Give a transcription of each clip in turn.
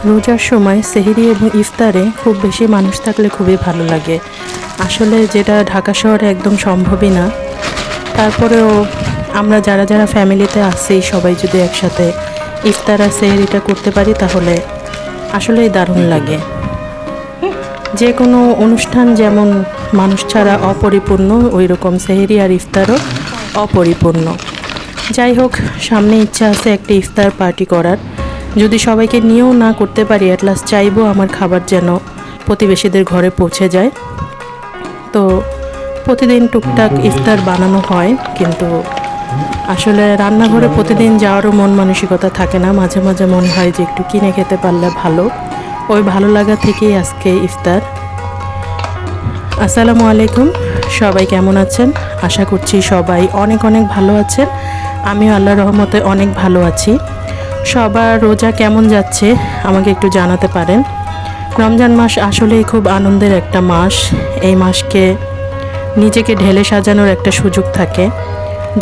রোজার সময় সেহরি এবং ইফতারে খুব বেশি মানুষ থাকলে খুবই ভালো লাগে। আসলে যেটা ঢাকা শহরে একদম সম্ভবই না। তারপরেও আমরা যারা যারা ফ্যামিলিতে আছি সবাই যদি একসাথে ইফতার আর সেহরিটা করতে পারি তাহলে আসলেই দারুণ লাগে। যে কোনো অনুষ্ঠান যেমন মানুষ ছাড়া অপরিপূর্ণ, ওই রকম সেহরি আর ইফতারও অপরিপূর্ণ। যাই হোক, সামনে ইচ্ছা আছে একটা ইফতার পার্টি করার। যদি সবাইকে নিয়েও না করতে পারি, অ্যাট লাস্ট চাইবো আমার খাবার যেন প্রতিবেশীদের ঘরে পৌঁছে যায়। তো প্রতিদিন টুকটাক ইফতার বানানো হয়, কিন্তু আসলে রান্নাঘরে প্রতিদিন যাওয়ারও মন মানসিকতা থাকে না। মাঝে মাঝে মনে হয় যে একটু কিনে খেতে পারলে ভালো। ওই ভালো লাগা থেকেই আজকে ইফতার। আসসালামু আলাইকুম, সবাই কেমন আছেন? আশা করছি সবাই অনেক অনেক ভালো আছেন। আমিও আল্লাহর রহমতে অনেক ভালো আছি। সবার রোজা কেমন যাচ্ছে আমাকে একটু জানাতে পারেন। রমজান মাস আসলেই খুব আনন্দের একটা মাস। এই মাসকে নিজেকে ঢেলে সাজানোর একটা সুযোগ থাকে।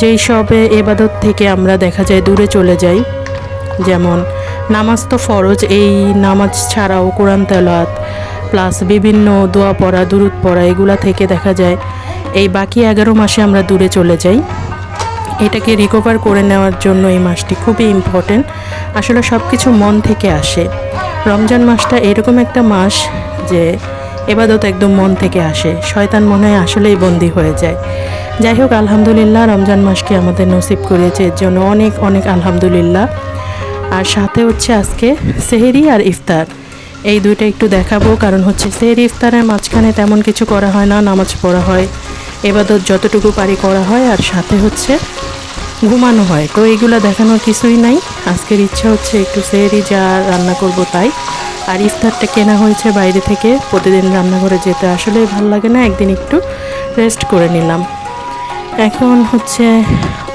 যেই সবে এবাদত থেকে আমরা দেখা যায় দূরে চলে যাই, যেমন নামাজ তো ফরজ, এই নামাজ ছাড়াও কোরআন তেলাওয়াত প্লাস বিভিন্ন দোয়া পড়া, দুরুদ পড়া, এগুলা থেকে দেখা যায় এই বাকি 11 মাসে আমরা দূরে চলে যাই। এটাকে রিকভার করে নেওয়ার জন্য এই মাসটি খুবই ইম্পর্টেন্ট। আসলে সব কিছু মন থেকে আসে। রমজান মাসটা এরকম একটা মাস যে এবাদত একদম মন থেকে আসে, শয়তান মনে হয় আসলেই বন্দী হয়ে যায়। যাই হোক, আলহামদুলিল্লাহ রমজান মাসকে আমাদের নসিব করেছে, এর জন্য অনেক অনেক আলহামদুলিল্লাহ। আর সাথে হচ্ছে আজকে সেহরি আর ইফতার, এই দুইটা একটু দেখাবো। কারণ হচ্ছে সেহরি ইফতারের মাঝখানে তেমন কিছু করা হয় না, নামাজ পড়া হয়, এবাদত যতটুকু পারি করা হয়, আর সাথে হচ্ছে ঘুমানো হয়। তো এইগুলো দেখানোর কিছুই নাই। আজকের ইচ্ছা হচ্ছে একটু সেহরি যা রান্না করব তাই। আর ইফতারটা কেনা হয়েছে বাইরে থেকে। প্রতিদিন রান্নাঘরে যেতে আসলে ভালো লাগে না, একদিন একটু রেস্ট করে নিলাম। এখন হচ্ছে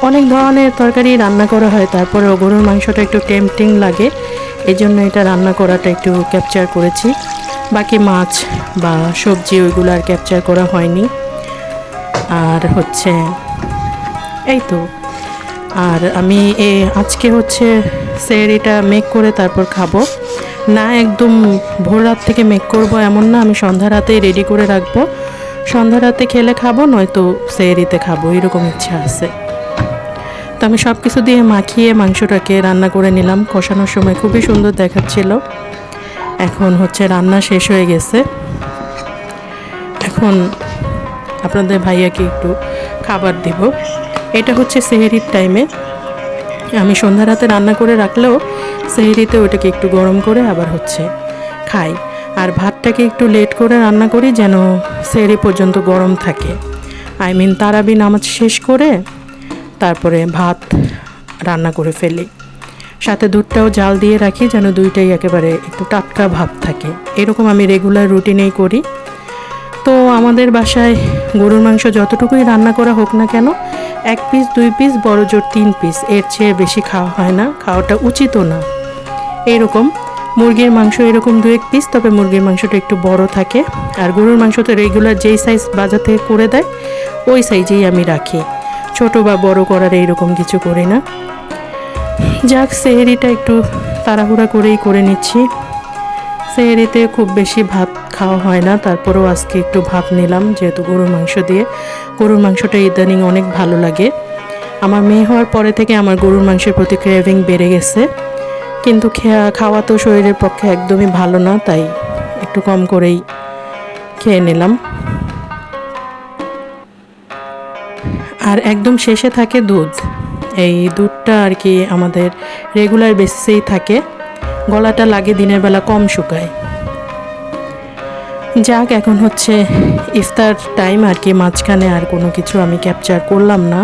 অনেক ধরনের তরকারি রান্না করা হয়, তারপরে গরুর মাংসটা একটু টেম্পটিং লাগে, এই জন্য এটা রান্না করাটা একটু ক্যাপচার করেছি। বাকি মাছ বা সবজি ওইগুলো আর ক্যাপচার করা হয়নি। আর হচ্ছে এই তো, আর আমি আজকে হচ্ছে সেহরিটা মেক করে তারপর খাবো না। একদম ভোর রাত থেকে মেক করব এমন না, আমি সন্ধ্যা রাতেই রেডি করে রাখবো। সন্ধ্যা রাতে খেলে খাবো, নয়তো সেহরিতে খাবো, এরকম ইচ্ছা আছে। তো আমি সব কিছু দিয়ে মাখিয়ে মাংসটাকে রান্না করে নিলাম। কষানোর সময় খুবই সুন্দর দেখাচ্ছিল। এখন হচ্ছে রান্না শেষ হয়ে গেছে। এখন আপনাদের ভাইয়াকে একটু খাবার দিব। এটা হচ্ছে সেহরির টাইমে। আমি সন্ধ্যা রাতে রান্না করে রাখলেও সেহরিতে ওটাকে একটু গরম করে আবার হচ্ছে খাই। আর ভাতটাকে একটু লেট করে রান্না করি যেন সেহরি পর্যন্ত গরম থাকে। তারাবি নামাজ শেষ করে তারপরে ভাত রান্না করে ফেলি। সাথে দুধটাও জাল দিয়ে রাখি যেন দুইটাই একেবারে একটু টাটকা ভাব থাকে। এরকম আমি রেগুলার রুটিনেই করি। তো আমাদের বাসায় গরুর মাংস যতটুকুই রান্না করা হোক না কেন, 1 পিস 2 পিস, বড় জোর 3 পিস, এর চেয়ে বেশি খাওয়া হয় না, খাওয়াটা উচিতও না। এরকম মুরগির মাংস এরকম 2-1 পিস, তবে মুরগির মাংসটা একটু বড় থাকে। আর গরুর মাংস তো রেগুলার যেই সাইজ বাজার থেকে করে দেয় ওই সাইজেই আমি রাখি, ছোট বা বড় করার এইরকম কিছু করি না। যাক, সেহরিটা একটু তাড়াহুড়া করেই করে নিচ্ছি। সেহরিতে খুব বেশি ভাত খাওয়া হয় না, তারপরেও আজকে একটু ভাত নিলাম যেহেতু গরুর মাংস দিয়ে। গরুর মাংসটা ইদানিং অনেক ভালো লাগে। আমার মেয়ে হওয়ার পরে থেকে আমার গরুর মাংসের প্রতি ক্রেভিং বেড়ে গেছে, কিন্তু খাওয়া তো শরীরের পক্ষে একদমই ভালো না, তাই একটু কম করেই খেয়ে নিলাম। আর একদম শেষে থাকে দুধ। এই দুধটা আর কি আমাদের রেগুলার বেসিসেই থাকে। গলাটা লাগে দিনের বেলা কম শুকায়। যাক, এখন হচ্ছে ইফতার টাইম আর কি, মাঝখানে আর কোনো কিছু আমি ক্যাপচার করলাম না।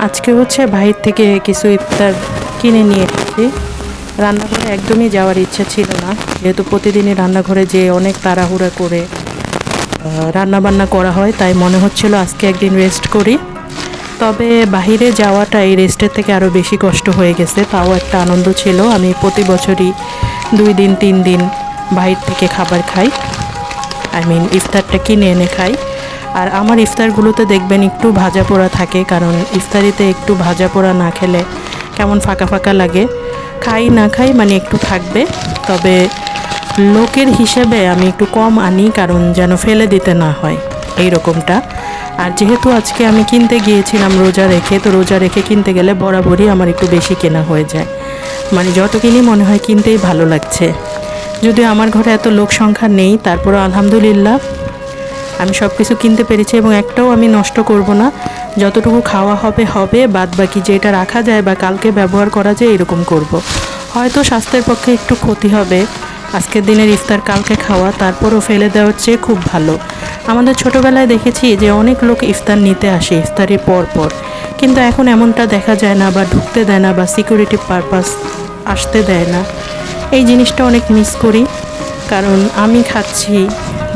আজকে হচ্ছে বাইরে থেকে কিছু ইফতার কিনে নিয়ে এসেছি। রান্নাঘরে একদমই যাওয়ার ইচ্ছা ছিল না, যেহেতু প্রতিদিনই রান্নাঘরে যেয়ে অনেক তাড়াহুড়া করে রান্নাবান্না করা হয়, তাই মনে হচ্ছিল আজকে একদিন রেস্ট করি। তবে বাহিরে যাওয়াটা এই রেস্টের থেকে আরও বেশি কষ্ট হয়ে গেছে। তাও একটা আনন্দ ছিল। আমি প্রতি বছরই 2 দিন 3 দিন বাইরে থেকে খাবার খাই, ইফতারটা কিনে এনে খাই। আর আমার ইফতারগুলোতে দেখবেন একটু ভাজা পোড়া থাকে, কারণ ইফতারিতে একটু ভাজা পোড়া না খেলে কেমন ফাঁকা ফাঁকা লাগে। খাই না খাই মানে একটু থাকবে। তবে লোকের হিসেবে আমি একটু কম আনি, কারণ যেন ফেলে দিতে না হয় এই রকমটা। আর যেহেতু আজকে আমি কিনতে গিয়েছিলাম রোজা রেখে, তো রোজা রেখে কিনতে গেলে বরাবরই আমার একটু বেশি কেনা হয়ে যায়, মানে যত কিনি মনে হয় কিনতেই ভালো লাগছে। যদিও আমার ঘরে এত লোক সংখ্যা নেই, তারপরও আলহামদুলিল্লাহ আমি সব কিছু কিনতে পেরেছি এবং একটাও আমি নষ্ট করব না। যতটুকু খাওয়া হবে হবে, বাদ বাকি যেটা রাখা যায় বা কালকে ব্যবহার করা যায় এরকম করব। হয়তো স্বাস্থ্যের পক্ষে একটু ক্ষতি হবে আজকের দিনের ইফতার কালকে খাওয়া, তারপরও ফেলে দেওয়ার চেয়ে খুব ভালো। আমাদের ছোটোবেলায় দেখেছি যে অনেক লোক ইফতার নিতে আসে ইফতারের পর পর, কিন্তু এখন এমনটা দেখা যায় না, বা ঢুকতে দেয় না, বা সিকিউরিটি পারপাস আসতে দেয় না। এই জিনিসটা অনেক মিস করি, কারণ আমি খাচ্ছি,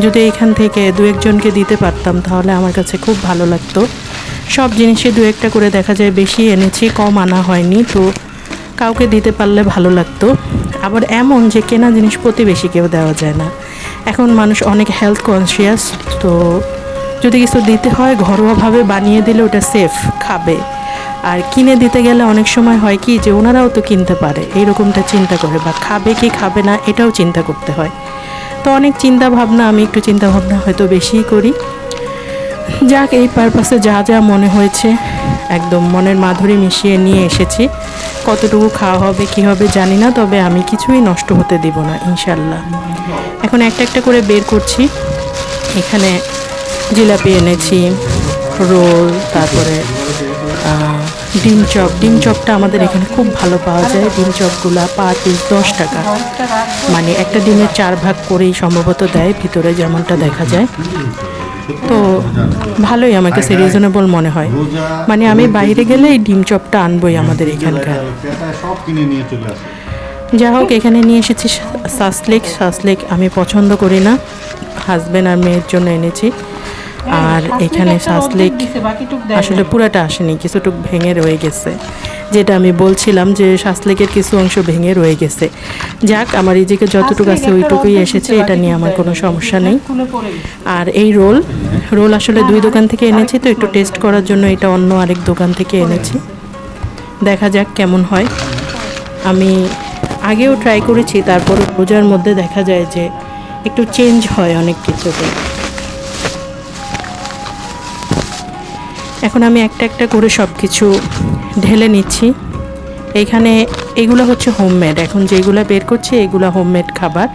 যদি এখান থেকে দু একজনকে দিতে পারতাম তাহলে আমার কাছে খুব ভালো লাগতো। সব জিনিসে দু একটা করে দেখা যায় বেশি এনেছি, কম আনা হয়নি, তো কাউকে দিতে পারলে ভালো লাগতো। আবার এমন যে কেনা জিনিস প্রতিবেশীকেও দেওয়া যায় না, এখন মানুষ অনেক হেলথ কনসিয়াস, তো যদি কিছু দিতে হয় ঘরোয়াভাবে বানিয়ে দিলে ওটা সেফ, খাবে। আর কিনে দিতে গেলে অনেক সময় হয় কি যে ওনারাও তো কিনতে পারে এইরকমটা চিন্তা করে, বা খাবে কি খাবে না এটাও চিন্তা করতে হয়। তো অনেক চিন্তা ভাবনা, আমি একটু চিন্তা ভাবনা হয়তো বেশিই করি। যাক, এই পারপাসে যা যা মনে হয়েছে একদম মনের মাধুরী মিশিয়ে নিয়ে এসেছি। কতটুকু খাওয়া হবে কি হবে জানি না, তবে আমি কিছুই নষ্ট হতে দিব না ইনশাল্লাহ। এখন একটা একটা করে বের করছি। এখানে জিলাপি এনেছি, রোল, তারপরে ডিম চপটা আমাদের এখানে খুব ভালো পাওয়া যায়। ডিম চপগুলা পার পিস 10 টাকা, মানে একটা ডিমের 4 ভাগ করেই সম্ভবত দেয় ভিতরে, যেমনটা দেখা যায়। তো ভালোই আমার কাছে রিজনেবল মনে হয়, মানে আমি বাইরে গেলে এই ডিম চপটা আনবই আমাদের এখানকার। যা হোক, এখানে নিয়ে এসেছি সাসলেক আমি পছন্দ করি না, হাজব্যান্ড আর মেয়ের জন্য এনেছি। আর এখানে সাসলেক আসলে পুরাটা আসেনি, কিছুটুক ভেঙে রয়ে গেছে, যেটা আমি বলছিলাম যে সাসলেকের কিছু অংশ ভেঙে রয়ে গেছে। যাক, আমার এই দিকে যতটুকু আছে ওইটুকুই এসেছে, এটা নিয়ে আমার কোনো সমস্যা নেই। আর এই রোল আসলে 2 দোকান থেকে এনেছি, তো একটু টেস্ট করার জন্য এটা অন্য আরেক দোকান থেকে এনেছি, দেখা যাক কেমন হয়। আমি আগেও ট্রাই করেছি, তারপর রোজার মধ্যে দেখা যায় যে একটু চেঞ্জ হয় অনেক কিছুতে। এখন আমি একটা একটা করে সব কিছু ঢেলে নিচ্ছি। এইখানে এগুলো হচ্ছে হোমমেড, এখন যেগুলো বের করছি এগুলো হোমমেড খাবার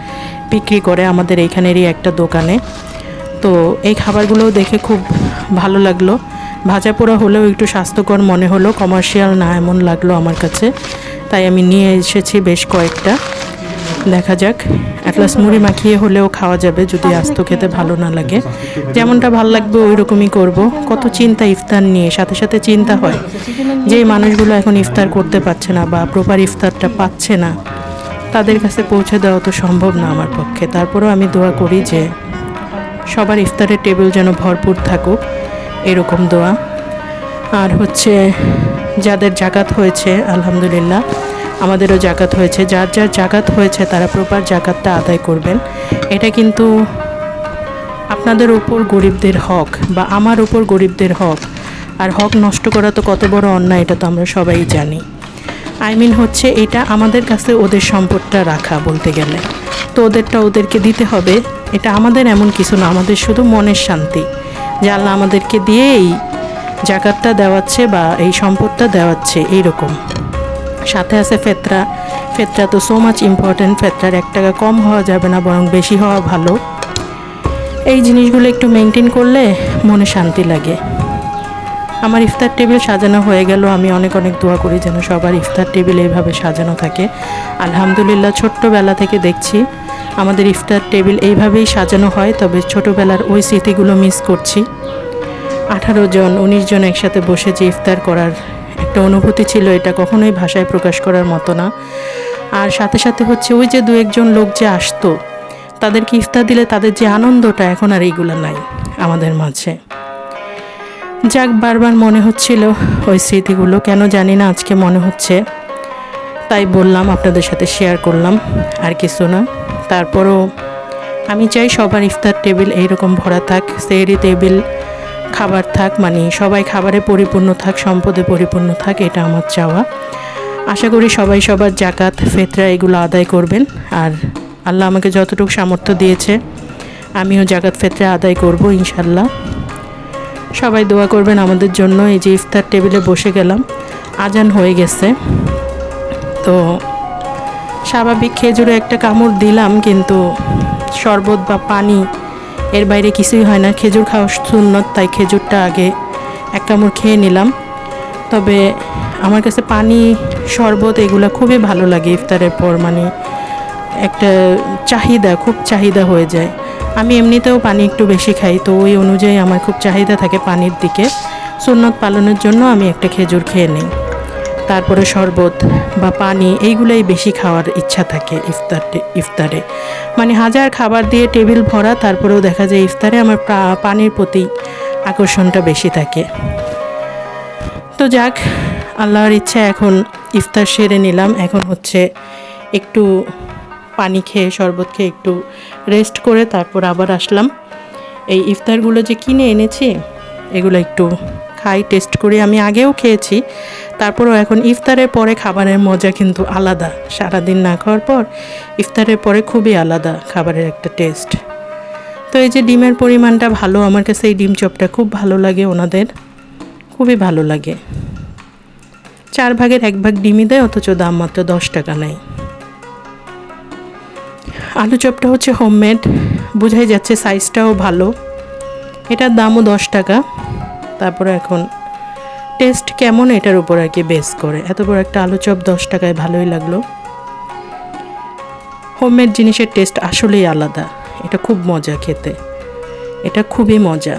বিক্রি করে আমাদের এইখানেরই একটা দোকানে। তো এই খাবারগুলোও দেখে খুব ভালো লাগলো, ভাজা পোড়া হলেও একটু স্বাস্থ্যকর মনে হলো, কমার্শিয়াল না এমন লাগলো আমার কাছে, তাই আমি নিয়ে এসেছি বেশ কয়েকটা। দেখা যাক, এক গ্লাস মুড়ি মাখিয়ে হলেও খাওয়া যাবে যদি আস্ত খেতে ভালো না লাগে। যেমনটা ভালো লাগবে ওই রকমই করব। কত চিন্তা ইফতার নিয়ে, সাথে সাথে চিন্তা হয় যে মানুষগুলো এখন ইফতার করতে পারছে না বা প্রপার ইফতারটা পাচ্ছে না, তাদের কাছে পৌঁছে দেওয়া তো সম্ভব না আমার পক্ষে। তারপরেও আমি দোয়া করি যে সবার ইফতারের টেবিল যেন ভরপুর থাকুক, এরকম দোয়া। আর হচ্ছে যাদের জাকাত হয়েছে আলহামদুলিল্লাহ, আমাদেরও জাকাত হয়েছে, যার যার জাকাত হয়েছে তারা প্রপার জাকাতটা আদায় করবেন। এটা কিন্তু আপনাদের উপর গরিবদের হক, বা আমার উপর গরিবদের হক, আর হক নষ্ট করা তো কত বড় অন্যায়, এটা তো আমরা সবাই জানি। হচ্ছে এটা আমাদের কাছে ওদের সম্পদটা রাখা বলতে গেলে, তো ওদেরটা ওদেরকে দিতে হবে। এটা আমাদের এমন কিছু না, আমাদের শুধু মনের শান্তি যে আল্লাহ আমাদেরকে দিয়ে এই জাকাতটা দেওয়াচ্ছে বা এই সম্পদটা দেওয়াচ্ছে, এইরকম। সাথে আছে ফেতরা তো সো মাচ ইম্পর্টেন্ট, ফেতরার 1 টাকা কম হওয়া যাবে না, বরং বেশি হওয়া ভালো। এই জিনিসগুলো একটু মেনটেন করলে মনে শান্তি লাগে। আমার ইফতার টেবিল সাজানো হয়ে গেল। আমি অনেক অনেক দোয়া করি যেন সবার ইফতার টেবিল এইভাবে সাজানো থাকে। আলহামদুলিল্লাহ ছোট্টবেলা থেকে দেখছি আমাদের ইফতার টেবিল এইভাবেই সাজানো হয়, তবে ছোটোবেলার ওই স্মৃতিগুলো মিস করছি। 18 জন 19 জন একসাথে বসে যে ইফতার করার একটা অনুভূতি ছিল, এটা কখনোই ভাষায় প্রকাশ করার মতো না। আর সাথে সাথে হচ্ছে ওই যে 2-1 জন লোক যে আসতো, তাদেরকে ইফতার দিলে তাদের যে আনন্দটা, এখন আর এইগুলো নাই আমাদের মাঝে। যাক, বারবার মনে হচ্ছিল ওই স্মৃতিগুলো, কেন জানি না আজকে মনে হচ্ছে, তাই বললাম, আপনাদের সাথে শেয়ার করলাম, আর কিছু না। তারপরও আমি চাই সবার ইফতার টেবিল এইরকম ভরা থাক, সেহরি টেবিল খাবার থাক, মানে সবাই খাবারে পরিপূর্ণ থাক, সম্পদে পরিপূর্ণ থাক, এটা আমার চাওয়া। আশা করি সবাই সবার জাকাত ফিতরা এগুলো আদায় করবেন। আর আল্লাহ আমাকে যতটুকু সামর্থ্য দিয়েছে আমিও জাকাত ফিতরা আদায় করব ইনশাল্লাহ। সবাই দোয়া করবেন আমাদের জন্য। এই যে ইফতার টেবিলে বসে গেলাম, আজান হয়ে গেছে। তো স্বাভাবিক খেজুরে একটা কামড় দিলাম, কিন্তু শরবত বা পানি এর বাইরে কিছুই হয় না। খেজুর খাওয়া সুন্নত, তাই খেজুরটা আগে এক কামড় খেয়ে নিলাম। তবে আমার কাছে পানি, শরবত এগুলো খুবই ভালো লাগে ইফতারের পর। মানে একটা খুব চাহিদা হয়ে যায়। আমি এমনিতেও পানি একটু বেশি খাই, তো ওই অনুযায়ী আমার খুব চাহিদা থাকে পানির দিকে। সুন্নত পালনের জন্য আমি একটা খেজুর খেয়ে নিই, তারপরে শরবত বা পানি এইগুলোই বেশি খাওয়ার ইচ্ছা থাকে ইফতারে। মানে হাজার খাবার দিয়ে টেবিল ভরা, তারপরেও দেখা যায় ইফতারে আমার পানির প্রতি আকর্ষণটা বেশি থাকে। তো যাক, আল্লাহর ইচ্ছা এখন ইফতার সেরে নিলাম। এখন হচ্ছে একটু পানি খেয়ে শরবত খেয়ে একটু রেস্ট করে তারপর আবার আসলাম। এই ইফতারগুলো যে কিনে এনেছি এগুলো একটু খাই, টেস্ট করি। আমি আগেও খেয়েছি, তারপরেও এখন ইফতারের পরে খাবারের মজা কিন্তু আলাদা। সারাদিন না খাওয়ার পর ইফতারের পরে খুবই আলাদা খাবারের একটা টেস্ট। তো এই যে ডিমের পরিমাণটা ভালো, আমার কাছে এই ডিম চপটা খুব ভালো লাগে ওনাদের, খুবই ভালো লাগে। 4 ভাগের 1 ভাগ ডিমই দেয়, অথচ দাম মাত্র 10 টাকা নেয়। আলু চপটা হচ্ছে হোমমেড, বোঝাই যাচ্ছে সাইজটাও ভালো। এটার দামও 10 টাকা। তারপরে এখন টেস্ট কেমন এটার উপর আর কি বেস করে। এত বড় একটা আলু চপ 10 টাকায় ভালোই লাগলো। হোমমেড জিনিসের টেস্ট আসলেই আলাদা। এটা খুব মজা খেতে, এটা খুবই মজা।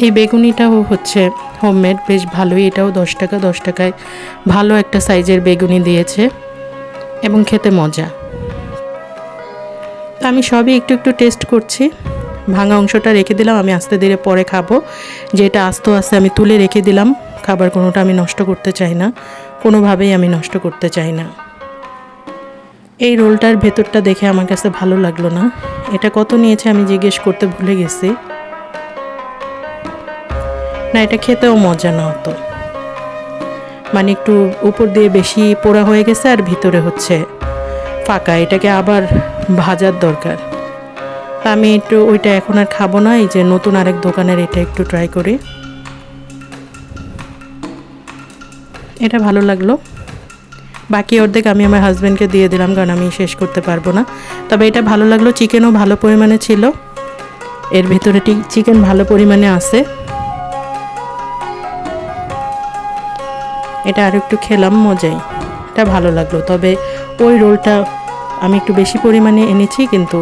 এই বেগুনিটাও হচ্ছে হোমমেড, বেশ ভালোই। এটাও 10 টাকা। 10 টাকায় ভালো একটা সাইজের বেগুনি দিয়েছে এবং খেতে মজা। তো আমি সবই একটু একটু টেস্ট করছি। ভাঙা অংশটা রেখে দিলাম, আমি আস্তে ধীরে পরে খাবো। যেটা আস্ত আছে আমি তুলে রেখে দিলাম। খাবার কোনোটা আমি নষ্ট করতে চাই না, কোনোভাবেই আমি নষ্ট করতে চাই না। এই রোলটার ভেতরটা দেখে আমার কাছে ভালো লাগলো না। এটা কত নিয়েছে আমি জিজ্ঞেস করতে ভুলে গেছি। না, এটা খেতেও মজা না অত, মানে একটু উপর দিয়ে বেশি পোড়া হয়ে গেছে আর ভিতরে হচ্ছে ফাঁকা। এটাকে আবার ভাজার দরকার। তা আমি একটু ওইটা এখন আর খাবো না। এই যে নতুন আরেক দোকানের এটা একটু ট্রাই করি। এটা ভালো লাগলো। বাকি অর্ধেক আমি আমার হাজব্যান্ডকে দিয়ে দিলাম, কারণ আমি শেষ করতে পারবো না। তবে এটা ভালো লাগলো। চিকেনও ভালো পরিমাণে ছিল, এর ভেতরে চিকেন ভালো পরিমাণে আছে। এটা আর একটু খেলাম, মজাই, এটা ভালো লাগলো। তবে ওই রোলটা আমি একটু বেশি পরিমাণে এনেছি, কিন্তু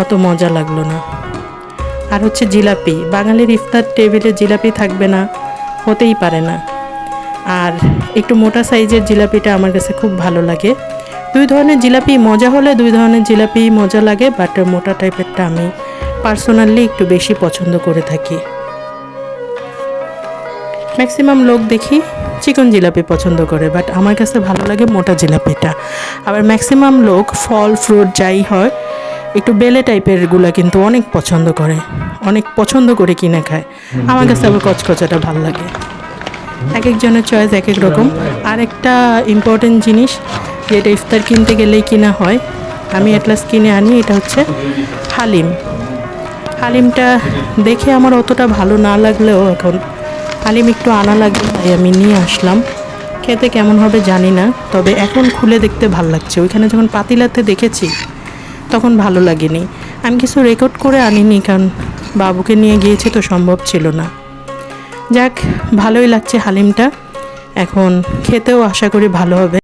অত মজা লাগলো না। আর হচ্ছে জিলাপি, বাঙালির ইফতার টেবিলে জিলাপি থাকবে না, হতেই পারে না। আর একটু মোটা সাইজের জিলাপিটা আমার কাছে খুব ভালো লাগে। 2 ধরনের জিলাপি মজা হলে 2 ধরনের জিলাপি মজা লাগে, বাট মোটা টাইপেরটা আমি পার্সোনালি একটু বেশি পছন্দ করে থাকি। ম্যাক্সিমাম লোক দেখি চিকন জিলাপি পছন্দ করে, বাট আমার কাছে ভালো লাগে মোটা জিলাপিটা। আবার ম্যাক্সিমাম লোক ফল ফ্রুট যাই হয় একটু বেলে টাইপেরগুলো কিন্তু অনেক পছন্দ করে কিনে খায়। আমার কাছে আবার কচকচাটা ভালো লাগে। এক একজনের চয়েস এক এক রকম। আরেকটা ইম্পর্টেন্ট জিনিস যেটা ইফতার কিনতে গেলেই কিনা হয়, আমি অ্যাটলাস কিনে আনি, এটা হচ্ছে হালিম। হালিমটা দেখে আমার অতটা ভালো না লাগলেও এখন হালিম একটু আনা লাগবে, তাই আমি নিয়ে আসলাম। খেতে কেমন হবে জানি না, তবে এখন খুলে দেখতে ভালো লাগছে। ওইখানে যখন পাতিলাতে দেখেছি তখন ভালো লাগেনি। আমি কিছু রেকর্ড করে আনিনি, কারণ বাবুকে নিয়ে গিয়েছি তো সম্ভব ছিল না। যাক, ভালোই লাগছে হালিমটা। এখন খেতেও আশা করি ভালো হবে।